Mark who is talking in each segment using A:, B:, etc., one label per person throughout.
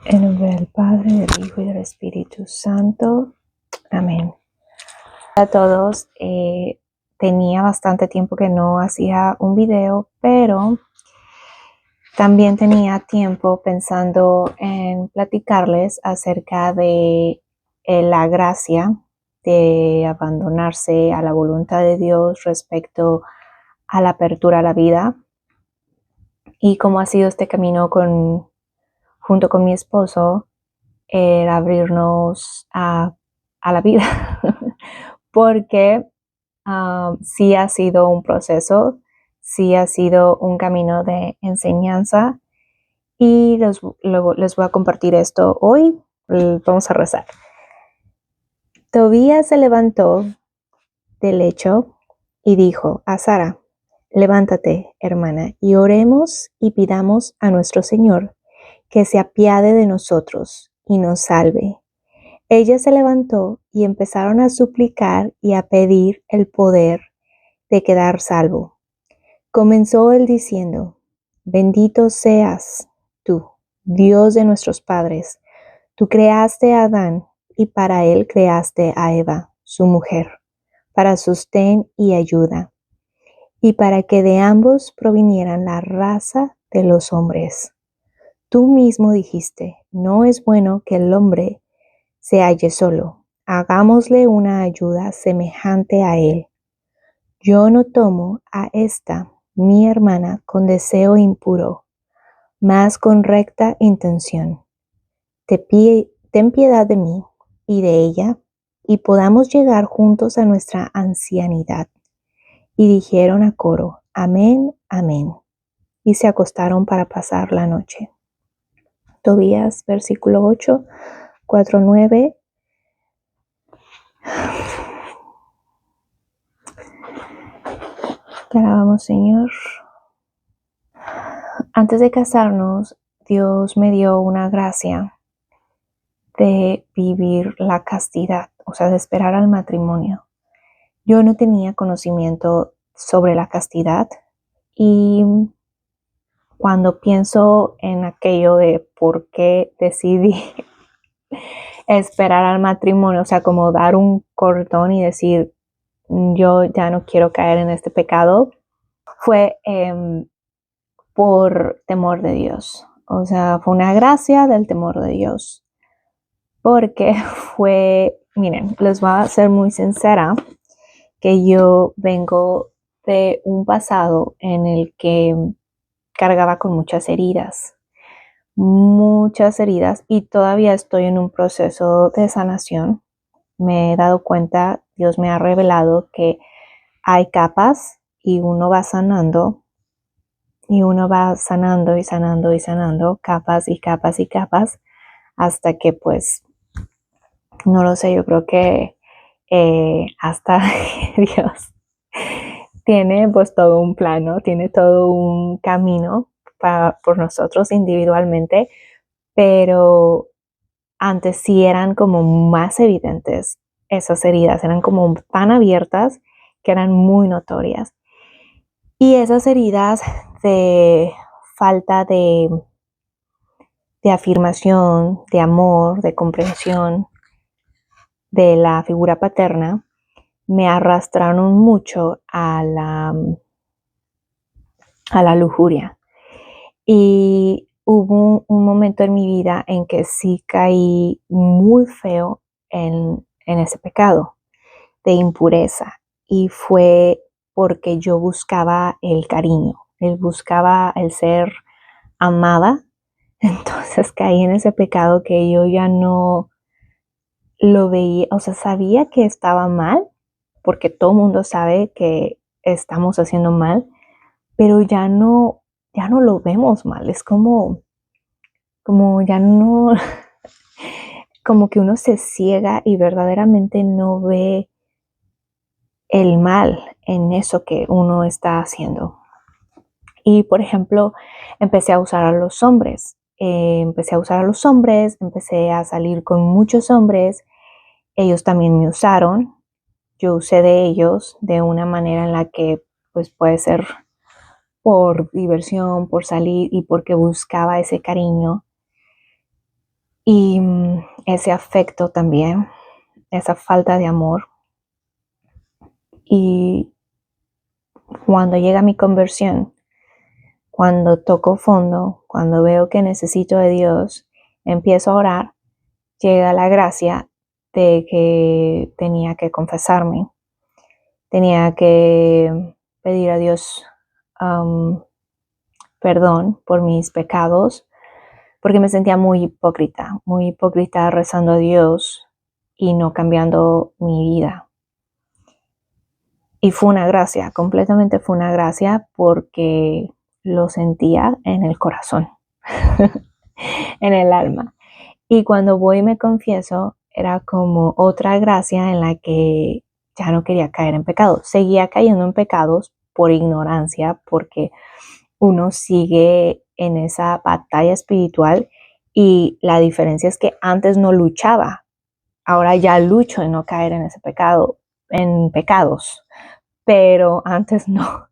A: En nombre del Padre, del Hijo y del Espíritu Santo. Amén. A todos, tenía bastante tiempo que no hacía un video, pero también tenía tiempo pensando en platicarles acerca de la gracia de abandonarse a la voluntad de Dios respecto a la apertura a la vida y cómo ha sido este camino junto con mi esposo, el abrirnos a la vida, porque sí ha sido un proceso, sí ha sido un camino de enseñanza y les voy a compartir esto hoy. Vamos a rezar. Tobías se levantó del lecho y dijo a Sara: levántate, hermana, y oremos y pidamos a nuestro Señor que se apiade de nosotros y nos salve. Ella se levantó y empezaron a suplicar y a pedir el poder de quedar salvo. Comenzó él diciendo: bendito seas tú, Dios de nuestros padres. Tú creaste a Adán y para él creaste a Eva, su mujer, para sostén y ayuda, y para que de ambos provinieran la raza de los hombres. Tú mismo dijiste: no es bueno que el hombre se halle solo. Hagámosle una ayuda semejante a él. Yo no tomo a esta, mi hermana, con deseo impuro, mas con recta intención. Ten piedad de mí y de ella, y podamos llegar juntos a nuestra ancianidad. Y dijeron a coro: amén, amén. Y se acostaron para pasar la noche. Tobías, versículo 8, 4, 9. Te alabamos, Señor. Antes de casarnos, Dios me dio una gracia de vivir la castidad, o sea, de esperar al matrimonio. Yo no tenía conocimiento sobre la castidad y cuando pienso en aquello de por qué decidí esperar al matrimonio, o sea, como dar un cortón y decir: yo ya no quiero caer en este pecado, fue por temor de Dios. O sea, fue una gracia del temor de Dios. Porque miren, les voy a ser muy sincera, que yo vengo de un pasado en el que cargaba con muchas heridas, y todavía estoy en un proceso de sanación. Me he dado cuenta, Dios me ha revelado que hay capas y uno va sanando y sanando, capas y capas y capas, hasta que pues, no lo sé, yo creo que hasta Dios tiene pues todo un plano, tiene todo un camino por nosotros individualmente, pero antes sí eran como más evidentes esas heridas, eran como tan abiertas que eran muy notorias. Y esas heridas de falta de afirmación, de amor, de comprensión de la figura paterna, me arrastraron mucho a la lujuria. Y hubo un momento en mi vida en que sí caí muy feo en ese pecado de impureza. Y fue porque yo buscaba el cariño, buscaba el ser amada. Entonces caí en ese pecado que yo ya no lo veía, o sea, sabía que estaba mal, porque todo el mundo sabe que estamos haciendo mal, pero ya no lo vemos mal. Es como ya no, como que uno se ciega y verdaderamente no ve el mal en eso que uno está haciendo. Y por ejemplo, empecé a usar a los hombres, empecé a salir con muchos hombres, ellos también me usaron, yo usé de ellos de una manera en la que pues puede ser por diversión, por salir y porque buscaba ese cariño. Y ese afecto también, esa falta de amor. Y cuando llega mi conversión, cuando toco fondo, cuando veo que necesito de Dios, empiezo a orar, llega la gracia de que tenía que confesarme, tenía que pedir a Dios perdón por mis pecados, porque me sentía muy hipócrita rezando a Dios y no cambiando mi vida. Y fue una gracia, completamente fue una gracia porque lo sentía en el corazón, en el alma. Y cuando voy y me confieso, era como otra gracia en la que ya no quería caer en pecado. Seguía cayendo en pecados por ignorancia, porque uno sigue en esa batalla espiritual y la diferencia es que antes no luchaba, ahora ya lucho en no caer en ese pecado, en pecados, pero antes no.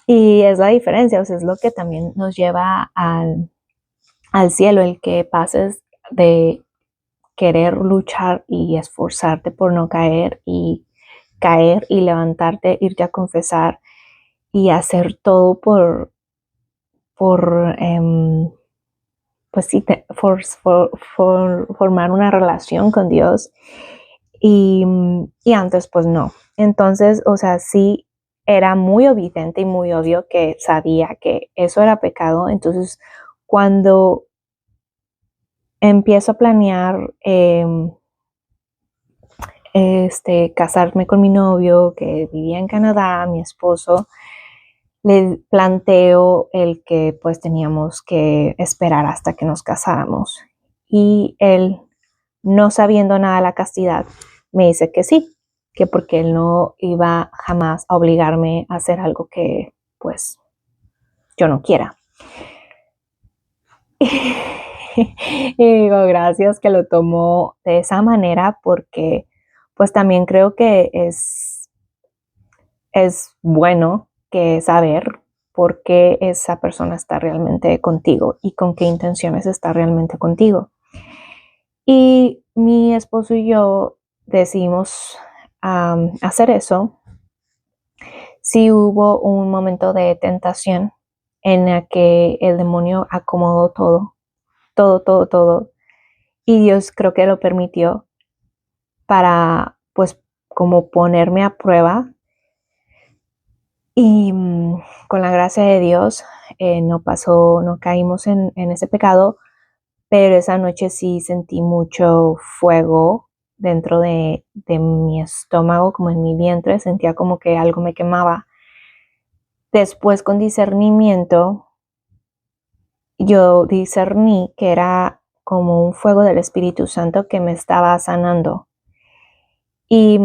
A: Y es la diferencia, o sea, es lo que también nos lleva al cielo, el que pases de querer luchar y esforzarte por no caer y levantarte, irte a confesar y hacer todo por pues sí, formar una relación con Dios y antes pues no. Entonces, o sea, sí era muy evidente y muy obvio que sabía que eso era pecado. Entonces, cuando empiezo a planear casarme con mi novio que vivía en Canadá, mi esposo, le planteo el que pues teníamos que esperar hasta que nos casáramos. Y él, no sabiendo nada de la castidad, me dice que sí, que porque él no iba jamás a obligarme a hacer algo que pues yo no quiera. Y digo, gracias que lo tomó de esa manera, porque pues también creo que es bueno que saber por qué esa persona está realmente contigo y con qué intenciones está realmente contigo. Y mi esposo y yo decidimos hacer eso. Sí hubo un momento de tentación en la que el demonio acomodó todo. Y Dios creo que lo permitió para, pues, como ponerme a prueba. Y con la gracia de Dios no caímos en ese pecado, pero esa noche sí sentí mucho fuego dentro de mi estómago, como en mi vientre, sentía como que algo me quemaba. Después, con discernimiento, yo discerní que era como un fuego del Espíritu Santo que me estaba sanando. Y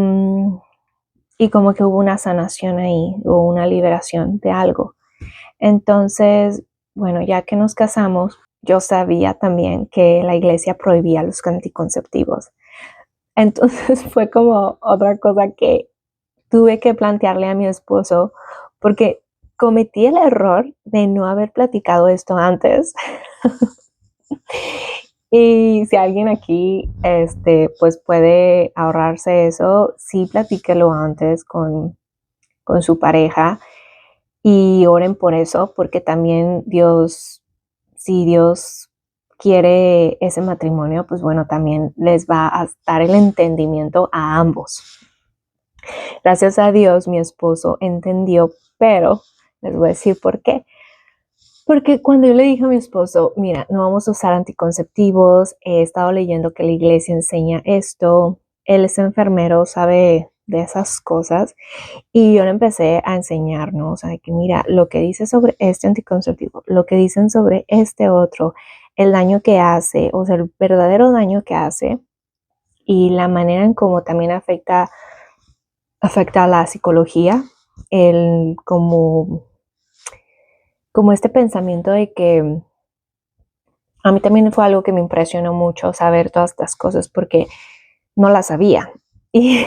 A: como que hubo una sanación ahí, o una liberación de algo. Entonces, bueno, ya que nos casamos, yo sabía también que la iglesia prohibía los anticonceptivos. Entonces fue como otra cosa que tuve que plantearle a mi esposo, porque cometí el error de no haber platicado esto antes. Y si alguien aquí pues puede ahorrarse eso, sí platíquelo antes con su pareja y oren por eso, porque también Dios, si Dios quiere ese matrimonio, pues bueno, también les va a dar el entendimiento a ambos. Gracias a Dios, mi esposo entendió, pero les voy a decir por qué. Porque cuando yo le dije a mi esposo, mira, no vamos a usar anticonceptivos, he estado leyendo que la iglesia enseña esto, él es enfermero, sabe de esas cosas, y yo le empecé a enseñarnos, o sea, que mira, lo que dice sobre este anticonceptivo, lo que dicen sobre este otro, el daño que hace, o sea, el verdadero daño que hace, y la manera en cómo también afecta a la psicología, el como este pensamiento de que a mí también fue algo que me impresionó mucho saber todas estas cosas, porque no las sabía. Y,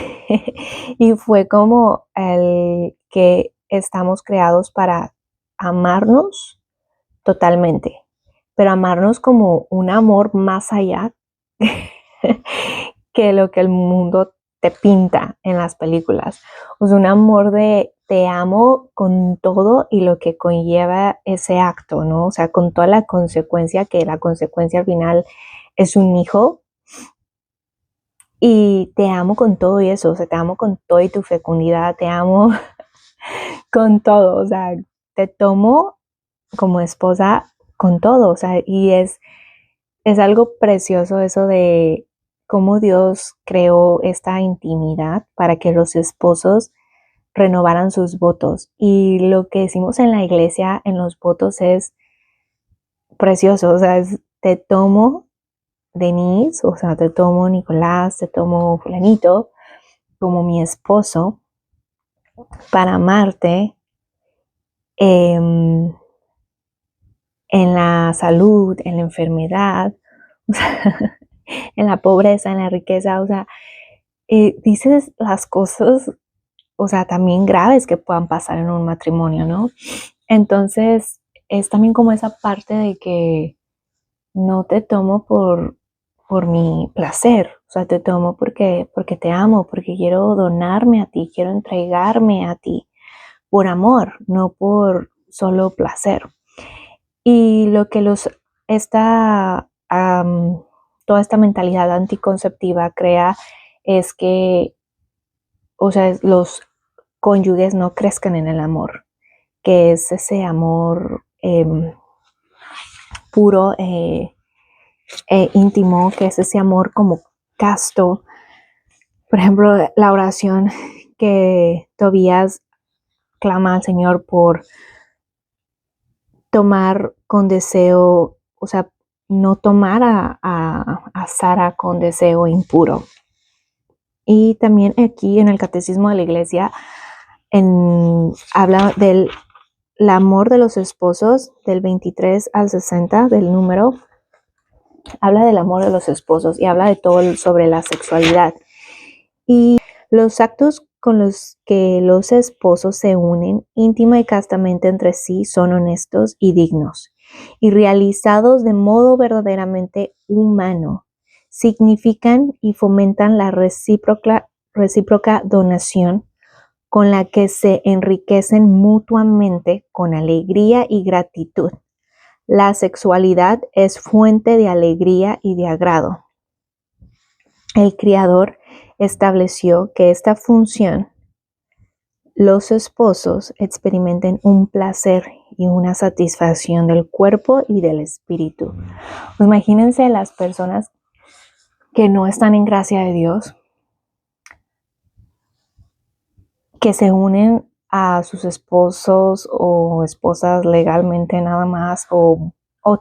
A: y fue como el que estamos creados para amarnos totalmente, pero amarnos como un amor más allá que lo que el mundo te pinta en las películas. O sea, un amor de te amo con todo y lo que conlleva ese acto, ¿no? O sea, con toda la consecuencia, que la consecuencia al final es un hijo. Y te amo con todo y eso, o sea, te amo con todo y tu fecundidad, te amo con todo, o sea, te tomo como esposa con todo, o sea, y es algo precioso eso de cómo Dios creó esta intimidad para que los esposos renovaran sus votos. Y lo que decimos en la iglesia, en los votos, es precioso, o sea, te tomo Denise, o sea, te tomo Nicolás, te tomo fulanito como mi esposo para amarte en la salud, en la enfermedad, o sea, en la pobreza, en la riqueza, o sea, dices las cosas, o sea, también graves que puedan pasar en un matrimonio, ¿no? Entonces, es también como esa parte de que no te tomo por mi placer, o sea, te tomo porque te amo, porque quiero donarme a ti, quiero entregarme a ti, por amor, no por solo placer. Y lo que toda esta mentalidad anticonceptiva crea es que, o sea, los cónyuges no crezcan en el amor, que es ese amor puro íntimo, que es ese amor como casto. Por ejemplo, la oración que Tobías clama al Señor por tomar con deseo, o sea, no tomar a Sara con deseo impuro. Y también aquí en el Catecismo de la Iglesia habla del amor de los esposos, del 23 al 60 del número, habla del amor de los esposos y habla de todo sobre la sexualidad. Y los actos con los que los esposos se unen íntima y castamente entre sí son honestos y dignos, y realizados de modo verdaderamente humano, significan y fomentan la recíproca donación con la que se enriquecen mutuamente con alegría y gratitud. La sexualidad es fuente de alegría y de agrado. El Creador estableció que esta función los esposos experimenten un placer y una satisfacción del cuerpo y del espíritu. Imagínense las personas que no están en gracia de Dios, que se unen a sus esposos o esposas legalmente nada más, o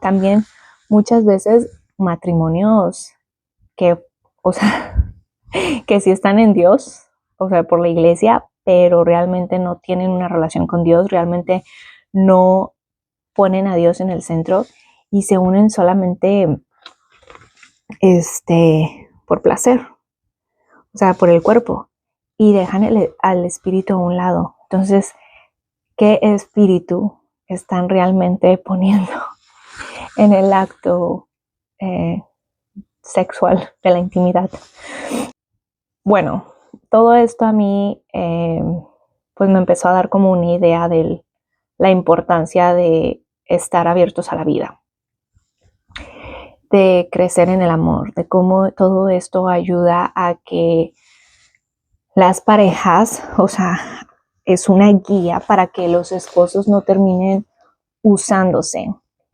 A: también muchas veces matrimonios que, o sea, que sí están en Dios, o sea, por la iglesia, pero realmente no tienen una relación con Dios, realmente no ponen a Dios en el centro y se unen solamente por placer, o sea, por el cuerpo, y dejan al espíritu a un lado. Entonces, ¿qué espíritu están realmente poniendo en el acto sexual de la intimidad? Bueno, todo esto a mí pues me empezó a dar como una idea de la importancia de estar abiertos a la vida, de crecer en el amor, de cómo todo esto ayuda a que las parejas, o sea, es una guía para que los esposos no terminen usándose.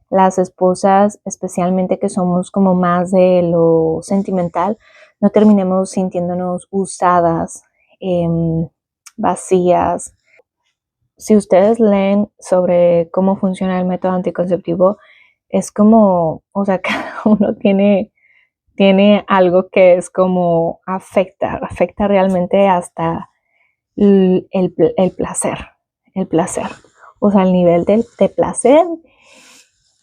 A: Las esposas, especialmente que somos como más de lo sentimental, no terminemos sintiéndonos usadas, vacías. Si ustedes leen sobre cómo funciona el método anticonceptivo, es como, o sea, cada uno tiene algo que es como afecta realmente hasta el placer, o sea, el nivel de placer,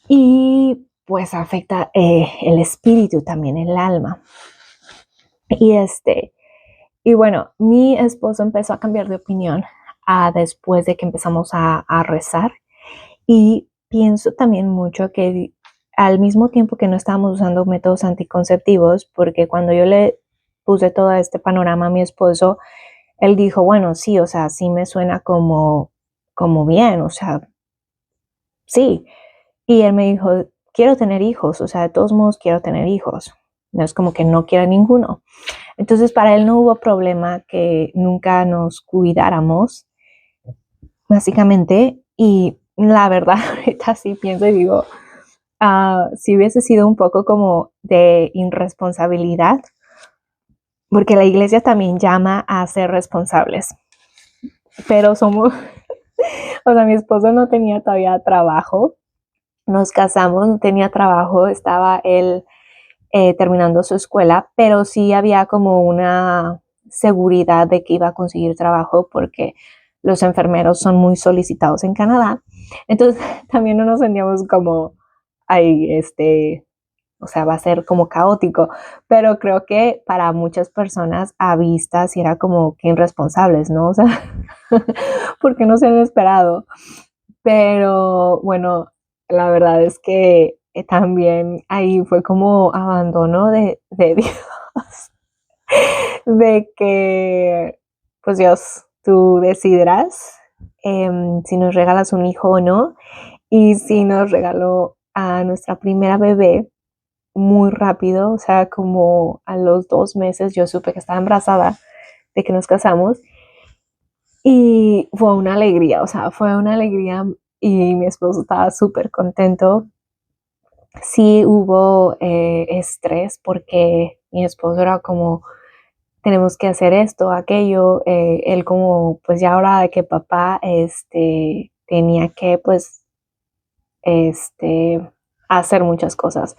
A: y pues afecta el espíritu también, el alma. Y bueno, mi esposo empezó a cambiar de opinión después de que empezamos a rezar, y pienso también mucho que al mismo tiempo que no estábamos usando métodos anticonceptivos, porque cuando yo le puse todo este panorama a mi esposo, él dijo, bueno, sí, o sea, sí me suena como bien, o sea, sí. Y él me dijo, quiero tener hijos, o sea, de todos modos quiero tener hijos. No es como que no quiera ninguno. Entonces, para él no hubo problema que nunca nos cuidáramos, básicamente. Y la verdad, ahorita sí pienso y digo, si hubiese sido un poco como de irresponsabilidad, porque la iglesia también llama a ser responsables, pero somos, o sea, mi esposo no tenía todavía trabajo, nos casamos, no tenía trabajo, estaba él terminando su escuela, pero sí había como una seguridad de que iba a conseguir trabajo porque los enfermeros son muy solicitados en Canadá. Entonces también no nos sentíamos como, ay, o sea, va a ser como caótico, pero creo que para muchas personas a vista sí era como que irresponsables, ¿no? O sea, porque no se han esperado. Pero bueno, la verdad es que también ahí fue como abandono de Dios, de que, pues Dios, tú decidirás si nos regalas un hijo o no. Y sí nos regaló a nuestra primera bebé muy rápido, o sea, como a los 2 meses yo supe que estaba embarazada de que nos casamos y fue una alegría, o sea, fue una alegría y mi esposo estaba súper contento. Sí hubo estrés porque mi esposo era como, tenemos que hacer esto, aquello, él como, pues ya ahora de que papá, tenía que, pues, hacer muchas cosas.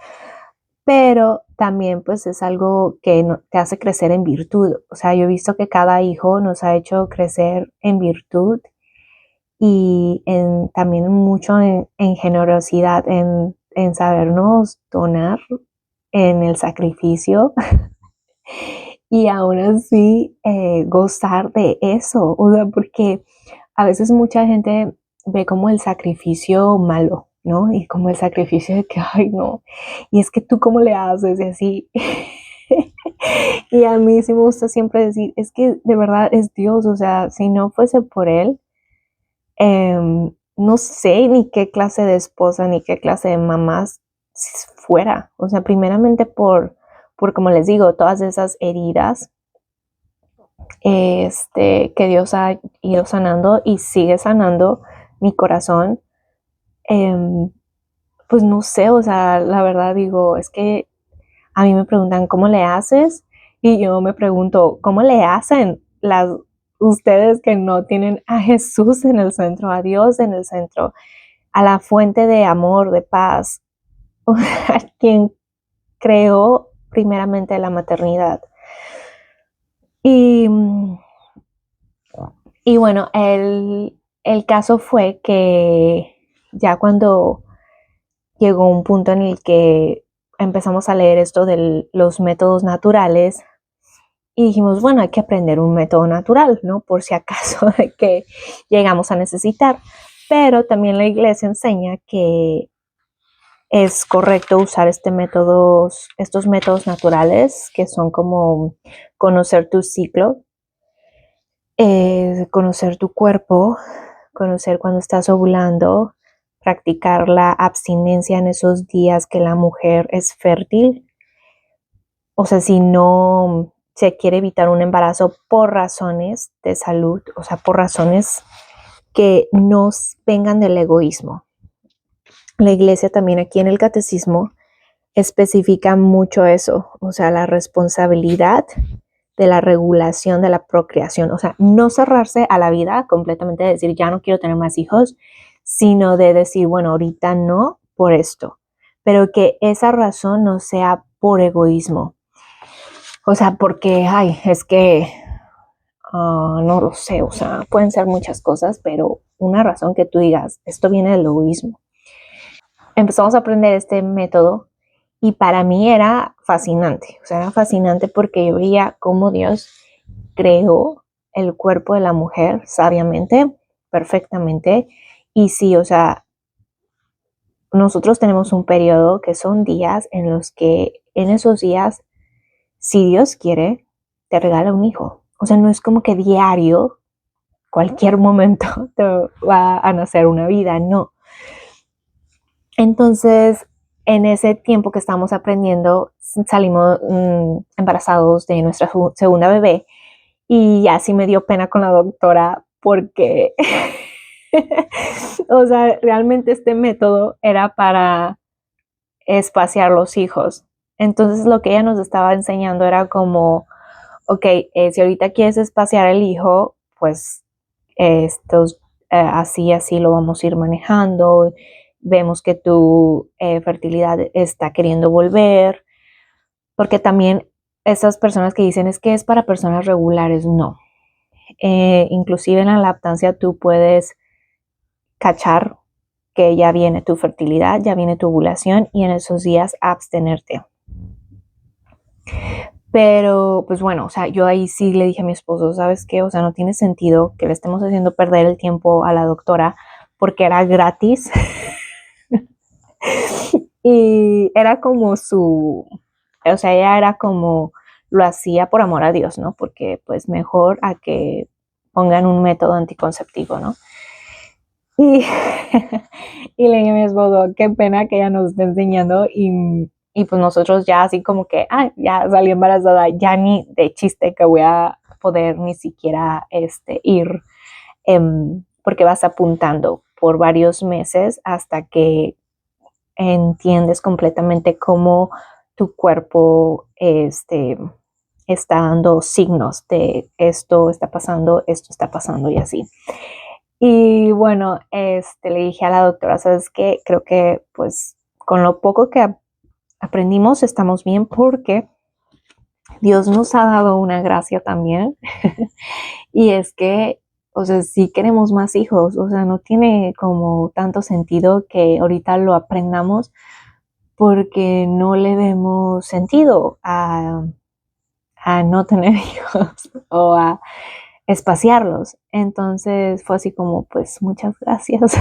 A: Pero también pues es algo que te hace crecer en virtud. O sea, yo he visto que cada hijo nos ha hecho crecer en virtud y también mucho en generosidad, en sabernos donar, en el sacrificio y aún así gozar de eso. O sea, porque a veces mucha gente ve como el sacrificio malo, ¿no? Y como el sacrificio de que, ay, no, y es que tú cómo le haces y así. Y a mí sí me gusta siempre decir, es que de verdad es Dios, o sea, si no fuese por Él, no sé ni qué clase de esposa ni qué clase de mamás fuera. O sea, primeramente por como les digo, todas esas heridas que Dios ha ido sanando y sigue sanando mi corazón. Em, pues no sé, o sea, la verdad digo, es que a mí me preguntan, ¿cómo le haces? Y yo me pregunto, ¿cómo le hacen ustedes que no tienen a Jesús en el centro, a Dios en el centro, a la fuente de amor, de paz, a quien creó primeramente la maternidad? Y, y bueno, el caso fue que ya cuando llegó un punto en el que empezamos a leer esto de los métodos naturales y dijimos, bueno, hay que aprender un método natural, ¿no? Por si acaso de que llegamos a necesitar. Pero también la iglesia enseña que es correcto usar estos métodos naturales que son como conocer tu ciclo, conocer tu cuerpo, conocer cuando estás ovulando, practicar la abstinencia en esos días que la mujer es fértil. O sea, si no se quiere evitar un embarazo por razones de salud, o sea, por razones que no vengan del egoísmo. La iglesia también aquí en el catecismo especifica mucho eso, o sea, la responsabilidad de la regulación de la procreación, o sea, no cerrarse a la vida completamente, de decir, ya no quiero tener más hijos, sino de decir, bueno, ahorita no por esto, pero que esa razón no sea por egoísmo. O sea, porque, ay, es que no lo sé, o sea, pueden ser muchas cosas, pero una razón que tú digas, esto viene del egoísmo. Empezamos a aprender este método y para mí era fascinante, o sea, era fascinante porque yo veía cómo Dios creó el cuerpo de la mujer sabiamente, perfectamente, y sí, nosotros tenemos un periodo que son días en los que en esos días, si Dios quiere, te regala un hijo. O sea, no es como que diario, cualquier momento te va a nacer una vida, no. Entonces, en ese tiempo que estamos aprendiendo, salimos embarazados de nuestra segunda bebé y ya sí me dio pena con la doctora porque, o sea, realmente este método era para espaciar los hijos. Entonces, lo que ella nos estaba enseñando era como, ok, si ahorita quieres espaciar el hijo, pues estos así lo vamos a ir manejando. Vemos que tu fertilidad está queriendo volver, porque también esas personas que dicen es que es para personas regulares, no. Inclusive en la lactancia tú puedes cachar que ya viene tu fertilidad, ya viene tu ovulación y en esos días abstenerte. Pero, pues bueno, o sea, yo ahí sí le dije a mi esposo, ¿sabes qué? O sea, no tiene sentido que le estemos haciendo perder el tiempo a la doctora porque era gratis. Y era como o sea, ella era como, lo hacía por amor a Dios, ¿no? Porque pues mejor a que pongan un método anticonceptivo, ¿no? Y, y le dije a mi esposo, qué pena que ella nos esté enseñando y pues nosotros ya así como que, ya salí embarazada, ya ni de chiste que voy a poder ni siquiera ir, porque vas apuntando por varios meses hasta que entiendes completamente cómo tu cuerpo está dando signos de esto está pasando y así. Y bueno, le dije a la doctora, ¿sabes qué? Creo que pues con lo poco que aprendimos estamos bien porque Dios nos ha dado una gracia también. Y es que, o sea, si queremos más hijos, o sea, no tiene como tanto sentido que ahorita lo aprendamos porque no le vemos sentido a no tener hijos o a espaciarlos. Entonces fue así como, pues muchas gracias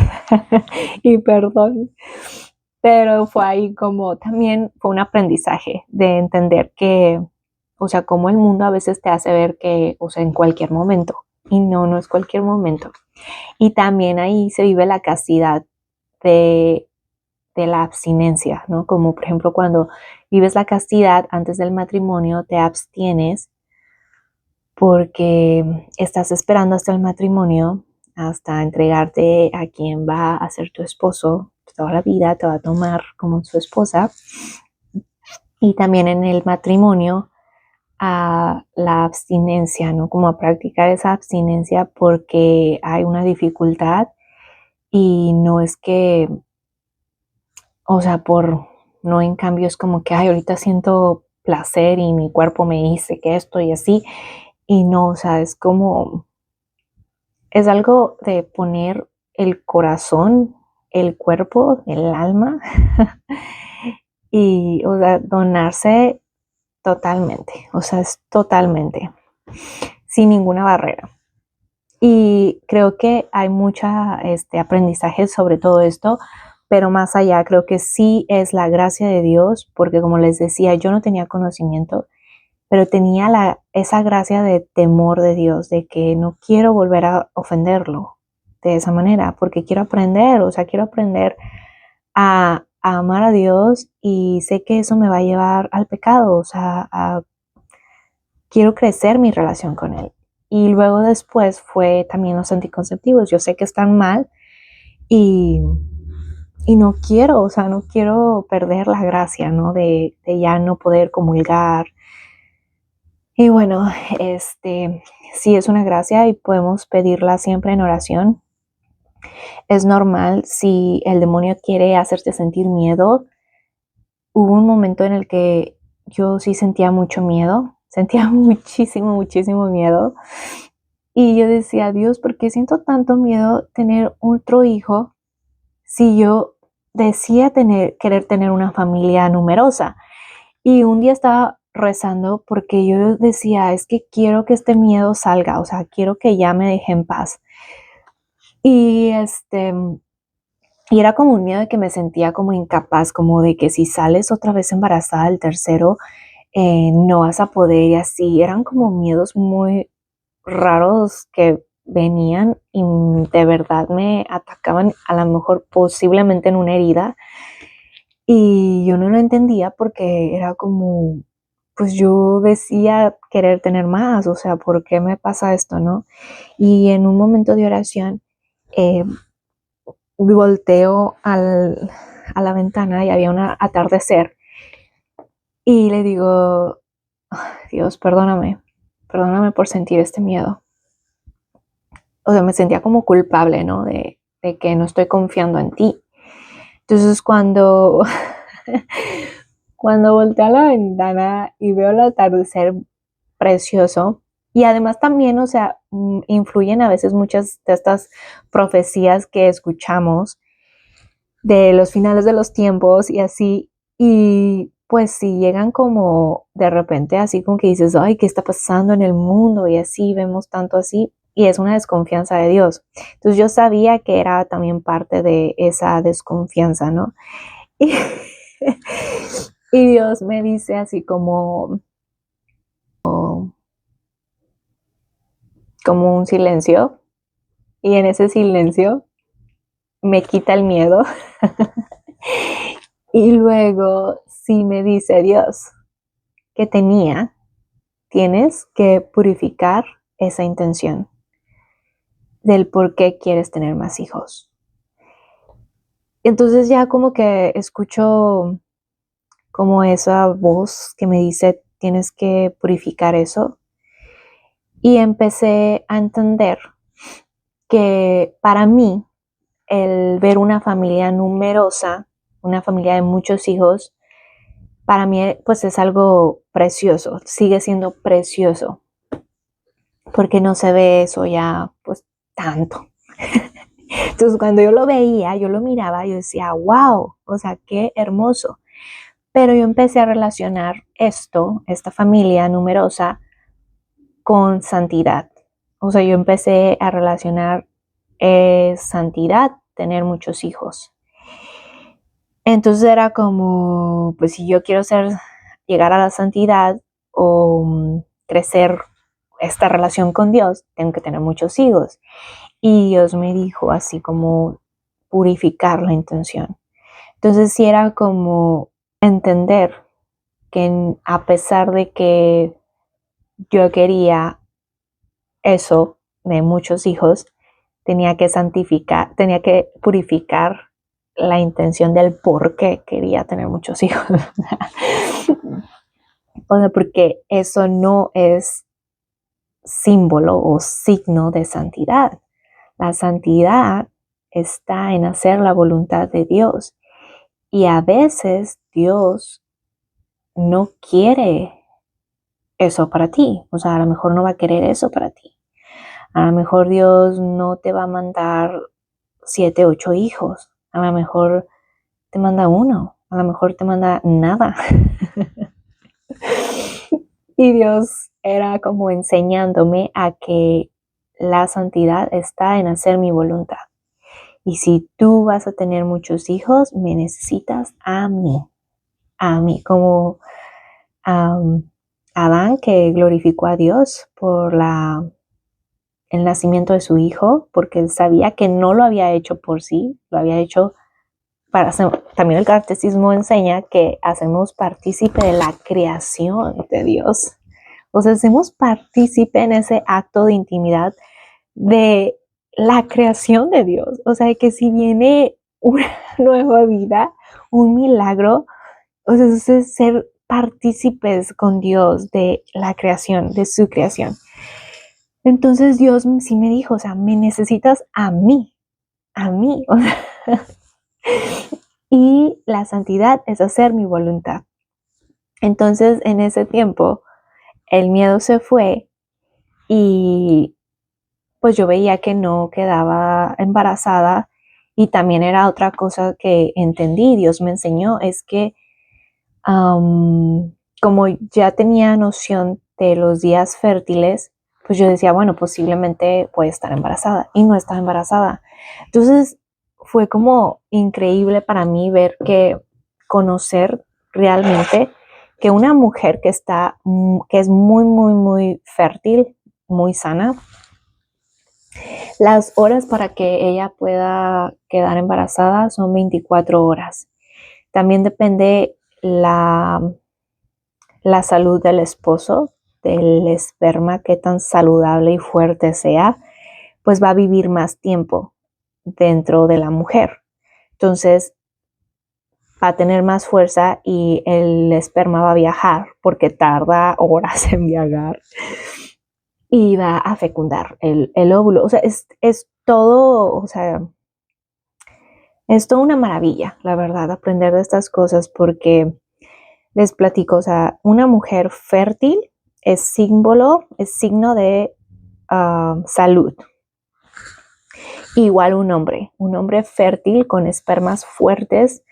A: y perdón. Pero fue ahí como también fue un aprendizaje de entender que, o sea, como el mundo a veces te hace ver que, o sea, en cualquier momento. Y no es cualquier momento. Y también ahí se vive la castidad de la abstinencia, ¿no? Como por ejemplo cuando vives la castidad antes del matrimonio, te abstienes porque estás esperando hasta el matrimonio, hasta entregarte a quien va a ser tu esposo toda la vida, te va a tomar como su esposa. Y también en el matrimonio a la abstinencia, ¿no? Como a practicar esa abstinencia porque hay una dificultad y no es que, o sea, no en cambio es como que, ahorita siento placer y mi cuerpo me dice que esto y así, y no, o sea, es como, es algo de poner el corazón, el cuerpo, el alma, y, o sea, donarse totalmente, o sea, es totalmente, sin ninguna barrera. Y creo que hay mucha aprendizaje sobre todo esto, pero más allá creo que sí es la gracia de Dios, porque como les decía, yo no tenía conocimiento, pero tenía esa gracia de temor de Dios, de que no quiero volver a ofenderlo de esa manera, porque quiero aprender, o sea, quiero aprender a amar a Dios y sé que eso me va a llevar al pecado, o sea, quiero crecer mi relación con Él. Y luego después fue también los anticonceptivos. Yo sé que están mal y no quiero, o sea, no quiero perder la gracia, ¿no? De ya no poder comulgar. Y bueno, sí es una gracia y podemos pedirla siempre en oración. Es normal si el demonio quiere hacerte sentir miedo. Hubo un momento en el que yo sí sentía mucho miedo, sentía muchísimo miedo. Y yo decía, Dios, ¿por qué siento tanto miedo tener otro hijo si yo decía querer tener una familia numerosa? Y un día estaba rezando porque yo decía, es que quiero que este miedo salga, o sea, quiero que ya me deje en paz. Y Y era como un miedo de que me sentía como incapaz, como de que si sales otra vez embarazada del tercero, no vas a poder y así. Eran como miedos muy raros que venían y de verdad me atacaban, a lo mejor posiblemente en una herida. Y yo no lo entendía porque era como, pues yo decía querer tener más, o sea, ¿por qué me pasa esto, no? Y en un momento de oración, eh, volteo a la ventana y había un atardecer y le digo, Dios, perdóname por sentir este miedo. O sea, me sentía como culpable, ¿no? De que no estoy confiando en ti. Entonces cuando volteo a la ventana y veo el atardecer precioso, y además también, o sea, influyen a veces muchas de estas profecías que escuchamos de los finales de los tiempos y así, y pues si llegan como de repente así como que dices, ay, ¿qué está pasando en el mundo? Y así vemos tanto así, y es una desconfianza de Dios. Entonces yo sabía que era también parte de esa desconfianza, ¿no? Y, y Dios me dice así como un silencio, y en ese silencio me quita el miedo. Y luego sí me dice Dios que tienes que purificar esa intención del por qué quieres tener más hijos. Entonces ya como que escucho como esa voz que me dice tienes que purificar eso, y empecé a entender que para mí el ver una familia numerosa, una familia de muchos hijos, para mí pues es algo precioso, sigue siendo precioso, porque no se ve eso ya pues tanto. Entonces cuando yo lo veía, yo lo miraba, yo decía, wow, o sea, qué hermoso. Pero yo empecé a relacionar esta familia numerosa, con santidad. O sea, yo empecé a relacionar santidad, tener muchos hijos. Entonces era como, pues si yo quiero llegar a la santidad o crecer esta relación con Dios, tengo que tener muchos hijos. Y Dios me dijo así como purificar la intención. Entonces sí era como entender que a pesar de que yo quería eso de muchos hijos, tenía que santificar, tenía que purificar la intención del por qué quería tener muchos hijos. O sea, porque eso no es símbolo o signo de santidad. La santidad está en hacer la voluntad de Dios. Y a veces Dios no quiere eso para ti. O sea, a lo mejor no va a querer eso para ti. A lo mejor Dios no te va a mandar 7, 8 hijos. A lo mejor te manda uno. A lo mejor te manda nada. Y Dios era como enseñándome a que la santidad está en hacer mi voluntad. Y si tú vas a tener muchos hijos, me necesitas a mí. A mí, como Adán, que glorificó a Dios por el nacimiento de su hijo, porque él sabía que no lo había hecho por sí, lo había hecho para hacer. También el catecismo enseña que hacemos partícipe de la creación de Dios. O sea, hacemos partícipe en ese acto de intimidad de la creación de Dios. O sea, que si viene una nueva vida, un milagro, o sea, es ser partícipes con Dios de la creación, de su creación. Entonces Dios sí me dijo, o sea, me necesitas a mí, o sea, y la santidad es hacer mi voluntad. Entonces en ese tiempo el miedo se fue y pues yo veía que no quedaba embarazada, y también era otra cosa que entendí, Dios me enseñó, es que como ya tenía noción de los días fértiles, pues yo decía, bueno, posiblemente puede estar embarazada, y no estaba embarazada. Entonces fue como increíble para mí conocer realmente que una mujer que es muy, muy, muy fértil, muy sana, las horas para que ella pueda quedar embarazada son 24 horas. También depende la salud del esposo, del esperma, qué tan saludable y fuerte sea, pues va a vivir más tiempo dentro de la mujer. Entonces, va a tener más fuerza y el esperma va a viajar porque tarda horas en viajar y va a fecundar el óvulo. O sea, es todo, o sea, es toda una maravilla, la verdad, aprender de estas cosas porque les platico, o sea, una mujer fértil es signo de salud. Igual un hombre fértil con espermas fuertes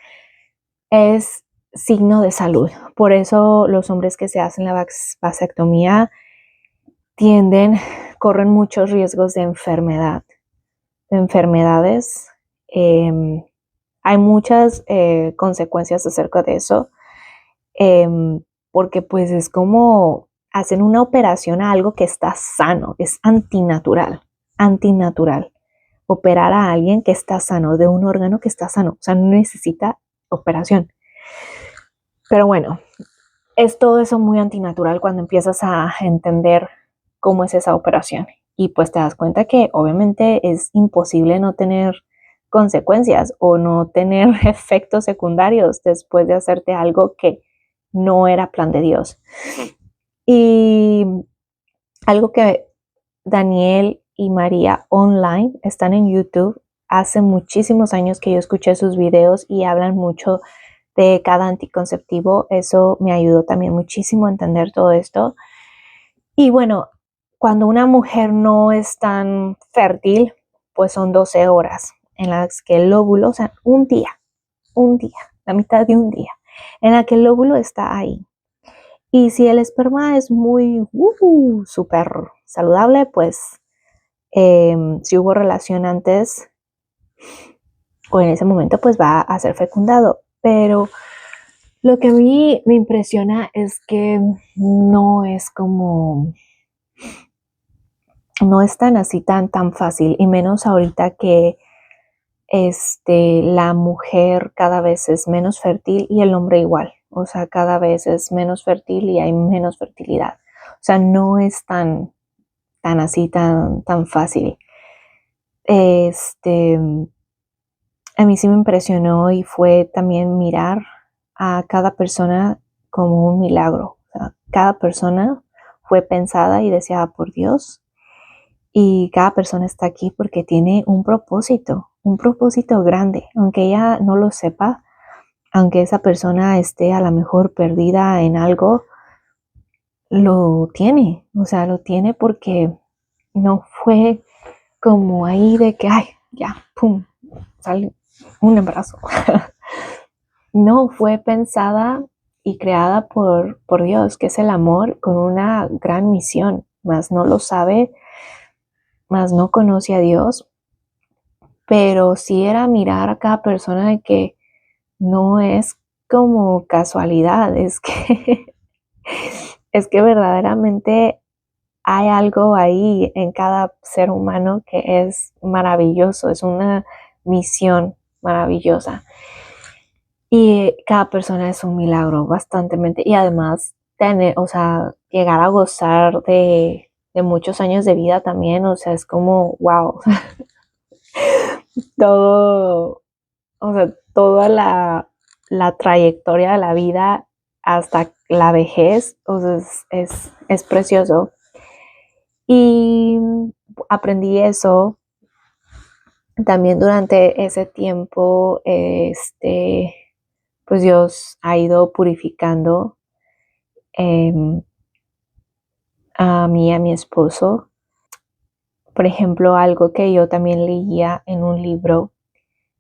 A: es signo de salud. Por eso los hombres que se hacen la vasectomía corren muchos riesgos de enfermedades. Hay muchas consecuencias acerca de eso, porque pues es como hacen una operación a algo que está sano, es antinatural. Operar a alguien que está sano, de un órgano que está sano, o sea, no necesita operación. Pero bueno, es todo eso muy antinatural cuando empiezas a entender cómo es esa operación. Y pues te das cuenta que obviamente es imposible no tener consecuencias o no tener efectos secundarios después de hacerte algo que no era plan de Dios. Y algo que Daniel y María Online están en YouTube. Hace muchísimos años que yo escuché sus videos y hablan mucho de cada anticonceptivo. Eso me ayudó también muchísimo a entender todo esto. Y bueno, cuando una mujer no es tan fértil, pues son 12 horas en las que el óvulo, o sea, un día, la mitad de un día, en la que el óvulo está ahí. Y si el esperma es muy súper saludable, pues si hubo relación antes o en ese momento, pues va a ser fecundado. Pero lo que a mí me impresiona es que no es tan así tan fácil, y menos ahorita que la mujer cada vez es menos fértil y el hombre igual. O sea, cada vez es menos fértil y hay menos fertilidad. O sea, no es tan así, tan fácil. A mí sí me impresionó y fue también mirar a cada persona como un milagro. O sea, cada persona fue pensada y deseada por Dios, y cada persona está aquí porque tiene un propósito grande, aunque ella no lo sepa, aunque esa persona esté a lo mejor perdida en algo, lo tiene, o sea, lo tiene porque no fue como ahí de que, ay, ya, pum, sale un embarazo. No, fue pensada y creada por Dios, que es el amor, con una gran misión, más no lo sabe, más no conoce a Dios, pero sí era mirar a cada persona de que no es como casualidad, es que es que verdaderamente hay algo ahí en cada ser humano que es maravilloso, es una misión maravillosa. Y cada persona es un milagro, bastantemente. Y además, o sea, llegar a gozar de muchos años de vida también, o sea, es como, wow, todo, o sea, toda la trayectoria de la vida hasta la vejez, o sea, es precioso. Y aprendí eso también durante ese tiempo. Pues Dios ha ido purificando a mí y a mi esposo. Por ejemplo, algo que yo también leía en un libro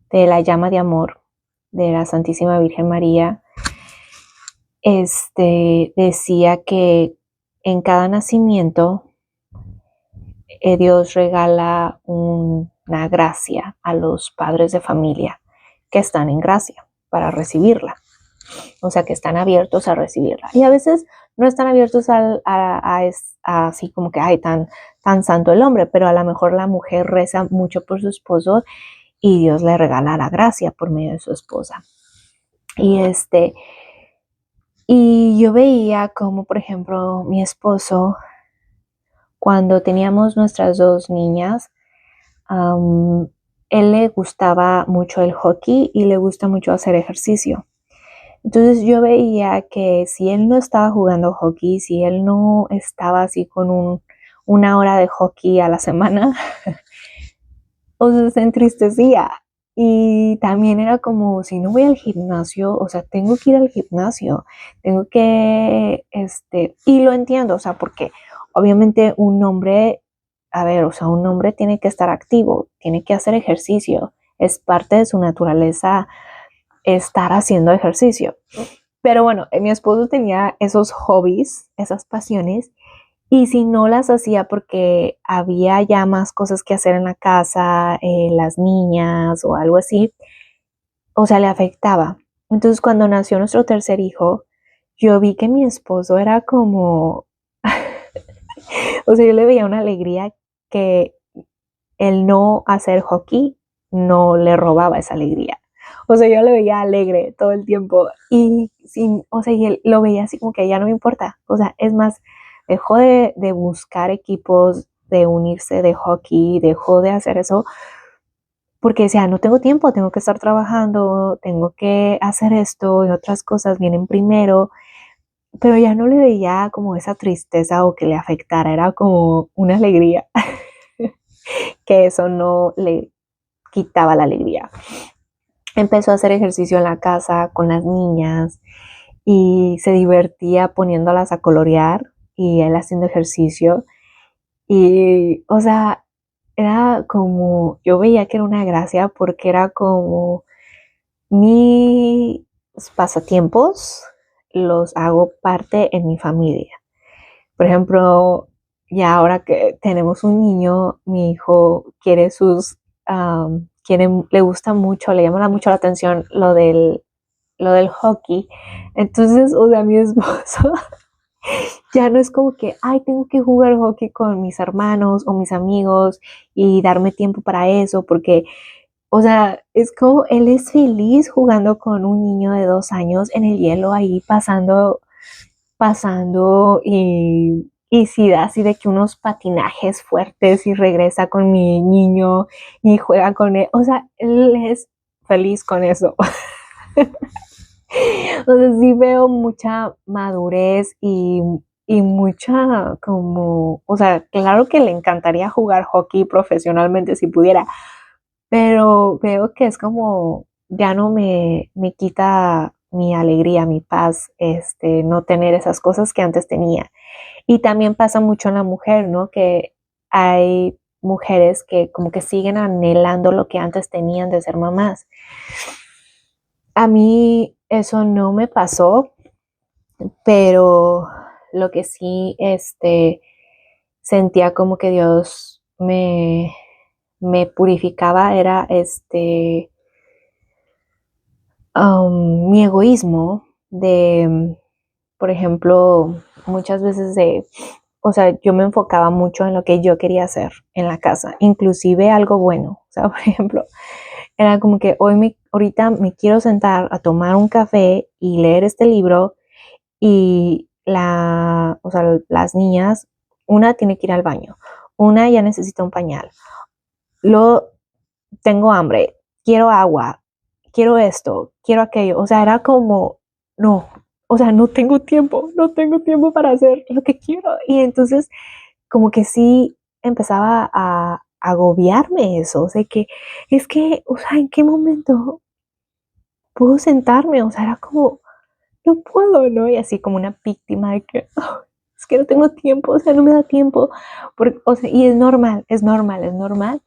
A: de La llama de amor de la Santísima Virgen María, decía que en cada nacimiento Dios regala un una gracia a los padres de familia que están en gracia para recibirla. O sea, que están abiertos a recibirla. Y a veces no están abiertos a así como que, ay, tan santo el hombre, pero a lo mejor la mujer reza mucho por su esposo y Dios le regala la gracia por medio de su esposa. Y yo veía como, por ejemplo, mi esposo, cuando teníamos nuestras dos niñas, él le gustaba mucho el hockey y le gusta mucho hacer ejercicio. Entonces yo veía que si él no estaba jugando hockey, si él no estaba así con una hora de hockey a la semana, o sea, se entristecía. Y también era como, si no voy al gimnasio, o sea, tengo que ir al gimnasio, tengo que, y lo entiendo, o sea, porque obviamente un hombre, a ver, o sea, un hombre tiene que estar activo, tiene que hacer ejercicio, es parte de su naturaleza estar haciendo ejercicio. Pero bueno, mi esposo tenía esos hobbies, esas pasiones, y si no las hacía porque había ya más cosas que hacer en la casa, las niñas o algo así, o sea, le afectaba. Entonces, cuando nació nuestro tercer hijo, yo vi que mi esposo era como, o sea, yo le veía una alegría que el no hacer hockey no le robaba esa alegría. O sea, yo le veía alegre todo el tiempo y y él lo veía así como que ya no me importa. O sea, es más, dejó de buscar equipos, de unirse de hockey, dejó de hacer eso porque decía, no tengo tiempo, tengo que estar trabajando, tengo que hacer esto y otras cosas vienen primero, pero ya no le veía como esa tristeza o que le afectara, era como una alegría que eso no le quitaba la alegría. Empezó a hacer ejercicio en la casa con las niñas y se divertía poniéndolas a colorear y él haciendo ejercicio. Y, o sea, era como, yo veía que era una gracia porque era como mis pasatiempos los hago parte en mi familia. Por ejemplo, ya ahora que tenemos un niño, mi hijo quiere le gusta mucho, le llama mucho la atención lo del hockey. Entonces, o sea, mi esposo ya no es como que, ay, tengo que jugar hockey con mis hermanos o mis amigos y darme tiempo para eso, porque, o sea, es como él es feliz jugando con un niño de 2 años en el hielo ahí pasando y si da así de que unos patinajes fuertes y regresa con mi niño y juega con él. O sea, él es feliz con eso. O sea, sí veo mucha madurez y mucha como, o sea, claro que le encantaría jugar hockey profesionalmente si pudiera, pero veo que es como, ya no me quita mi alegría, mi paz, no tener esas cosas que antes tenía. Y también pasa mucho en la mujer, ¿no? Que hay mujeres que como que siguen anhelando lo que antes tenían de ser mamás. A mí eso no me pasó, pero lo que sí, sentía como que Dios me purificaba era mi egoísmo de, por ejemplo, muchas veces o sea, yo me enfocaba mucho en lo que yo quería hacer en la casa, inclusive algo bueno. O sea, por ejemplo, era como que ahorita me quiero sentar a tomar un café y leer este libro y o sea, las niñas, una tiene que ir al baño, una ya necesita un pañal, luego tengo hambre, quiero agua, quiero esto, quiero aquello. O sea, era como, no, o sea, no tengo tiempo para hacer lo que quiero. Y entonces, como que sí empezaba a agobiarme eso, o sea, que es que, o sea, ¿en qué momento puedo sentarme? O sea, era como, no puedo, ¿no? Y así como una víctima de que, "Oh, es que no tengo tiempo, o sea, no me da tiempo". O sea, y es normal, es normal, es normal.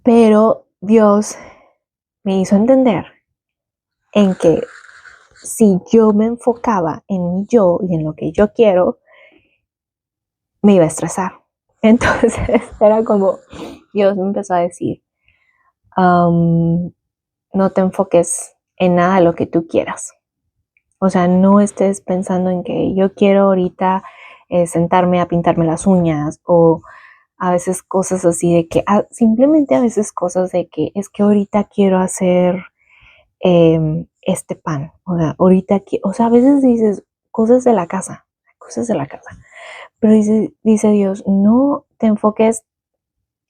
A: Pero Dios me hizo entender en que si yo me enfocaba en mi yo y en lo que yo quiero, me iba a estresar. Entonces era como, Dios me empezó a decir, no te enfoques en nada de lo que tú quieras. O sea, no estés pensando en que yo quiero ahorita sentarme a pintarme las uñas o a veces cosas así de que, simplemente a veces cosas de que es que ahorita quiero hacer este pan. O sea, o sea, a veces dices cosas de la casa. Pero dice Dios, no te enfoques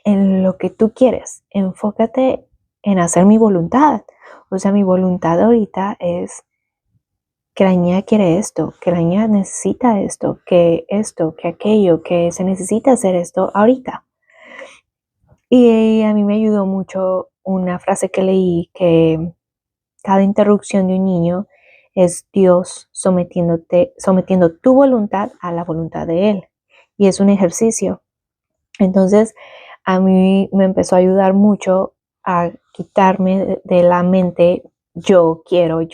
A: en lo que tú quieres, enfócate en hacer mi voluntad. O sea, mi voluntad ahorita es que la niña quiere esto, que la niña necesita esto, que aquello, que se necesita hacer esto ahorita. Y a mí me ayudó mucho una frase que leí, que cada interrupción de un niño es Dios sometiendo tu voluntad a la voluntad de Él. Y es un ejercicio. Entonces, a mí me empezó a ayudar mucho a quitarme de la mente yo quiero, es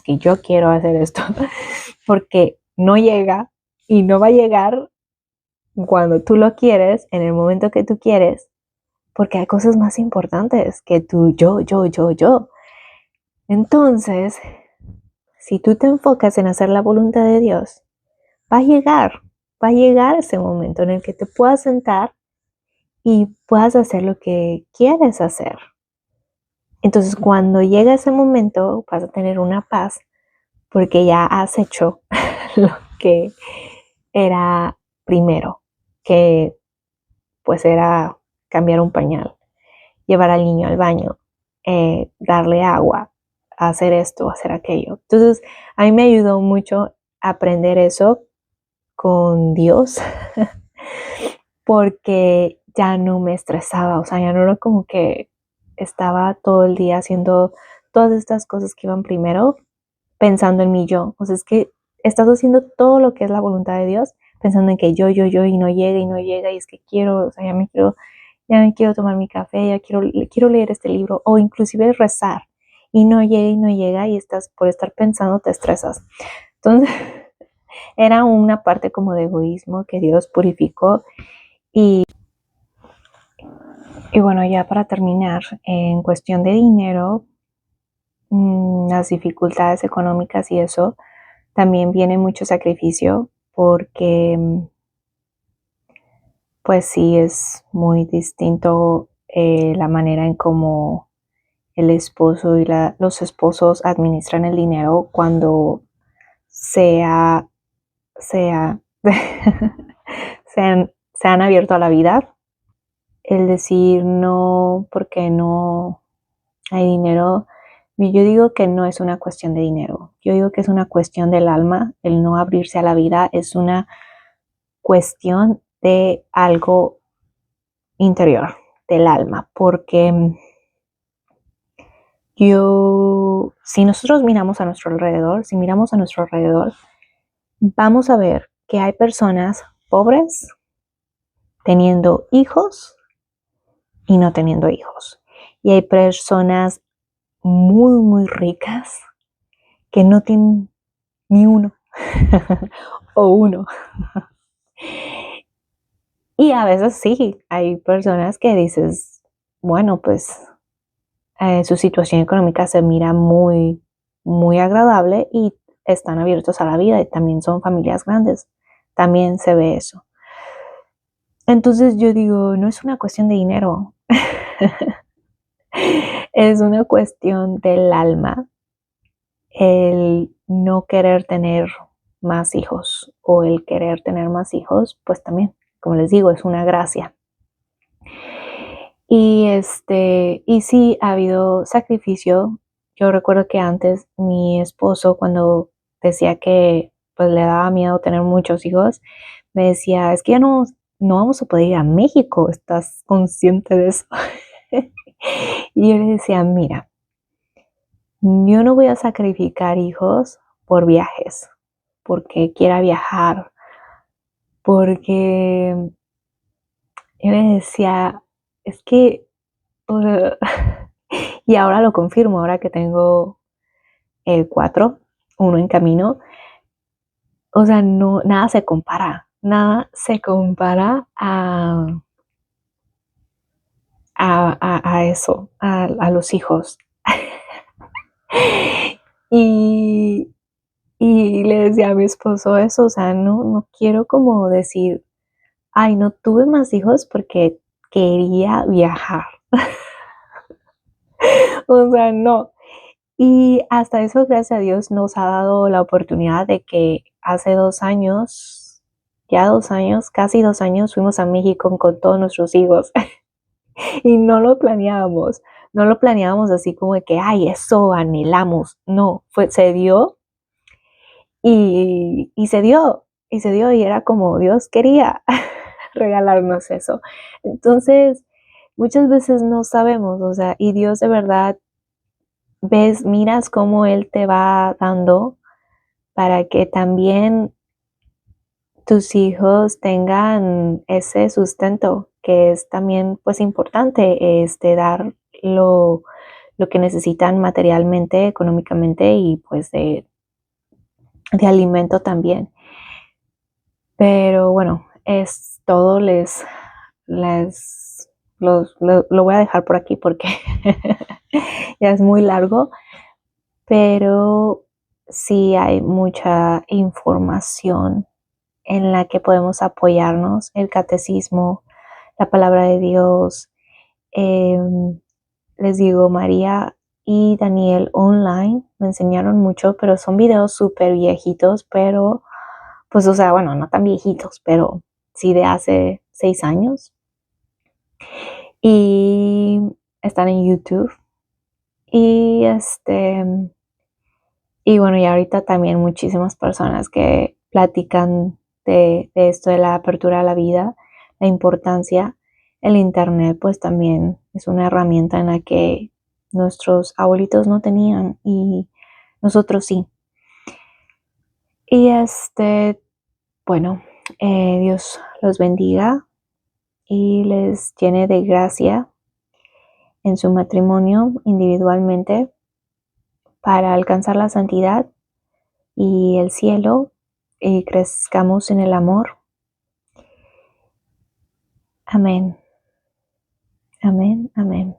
A: que yo quiero hacer esto, porque no llega y no va a llegar cuando tú lo quieres, en el momento que tú quieres, porque hay cosas más importantes que tú, yo. Entonces, si tú te enfocas en hacer la voluntad de Dios, va a llegar ese momento en el que te puedas sentar y puedas hacer lo que quieres hacer. Entonces, cuando llega ese momento, vas a tener una paz porque ya has hecho lo que era primero, que pues era cambiar un pañal, llevar al niño al baño, darle agua, hacer esto, hacer aquello. Entonces, a mí me ayudó mucho aprender eso con Dios porque ya no me estresaba, o sea, ya no era como que estaba todo el día haciendo todas estas cosas que iban primero, pensando en mí yo. O sea, es que estás haciendo todo lo que es la voluntad de Dios, pensando en que yo, y no llega, y es que quiero, o sea, ya me quiero tomar mi café, ya quiero leer este libro, o inclusive rezar, y no llega, y estás, por estar pensando, te estresas. Entonces, era una parte como de egoísmo que Dios purificó. Y bueno, ya para terminar, en cuestión de dinero, las dificultades económicas y eso, también viene mucho sacrificio porque pues sí es muy distinto la manera en cómo el esposo y los esposos administran el dinero cuando sea, sea, se han abierto a la vida. El decir no porque no hay dinero, yo digo que no es una cuestión de dinero, yo digo que es una cuestión del alma. El no abrirse a la vida es una cuestión de algo interior, del alma, porque si nosotros miramos a nuestro alrededor, si miramos a nuestro alrededor, vamos a ver que hay personas pobres teniendo hijos y no teniendo hijos. Y hay personas muy ricas que no tienen ni uno o uno. Y a veces sí, hay personas que dices, bueno, pues su situación económica se mira muy agradable y están abiertos a la vida y también son familias grandes. También se ve eso. Entonces yo digo, no es una cuestión de dinero, es una cuestión del alma, el no querer tener más hijos o el querer tener más hijos, pues también, como les digo, es una gracia. Y sí ha habido sacrificio. Yo recuerdo que antes mi esposo, cuando decía que pues le daba miedo tener muchos hijos, me decía, es que ya no vamos a poder ir a México, ¿estás consciente de eso? Y yo le decía, mira, yo no voy a sacrificar hijos por viajes, porque quiera viajar, porque yo le decía, es que, y ahora lo confirmo, ahora que tengo cuatro, uno en camino, o sea, no, nada se compara a a eso, a los hijos. y, y le decía a mi esposo eso, o sea, no quiero como decir, ay, no tuve más hijos porque quería viajar. O sea, no. Y hasta eso, gracias a Dios, nos ha dado la oportunidad de que hace 2 años, ya 2 años, casi 2 años, fuimos a México con todos nuestros hijos. Y no lo planeábamos así como de que, ay, eso anhelamos. No, se dio y se dio y era como Dios quería regalarnos eso. Entonces, muchas veces no sabemos, o sea, y Dios de verdad miras cómo Él te va dando para que también tus hijos tengan ese sustento, que es también pues importante, dar lo que necesitan materialmente, económicamente y pues de alimento también. Pero bueno, es todo, lo voy a dejar por aquí porque ya es muy largo, pero sí hay mucha información en la que podemos apoyarnos, el catecismo, la palabra de Dios. Les digo, María y Daniel online me enseñaron mucho, pero son videos súper viejitos, pero pues, o sea, bueno, no tan viejitos, pero sí de hace 6 años. Y están en YouTube. Y y bueno, y ahorita también muchísimas personas que platican de esto de la apertura a la vida, la importancia. El internet pues también es una herramienta en la que nuestros abuelitos no tenían y nosotros sí. Y bueno, Dios los bendiga y les llene de gracia en su matrimonio individualmente para alcanzar la santidad y el cielo y crezcamos en el amor. Amén. Amén. Amén.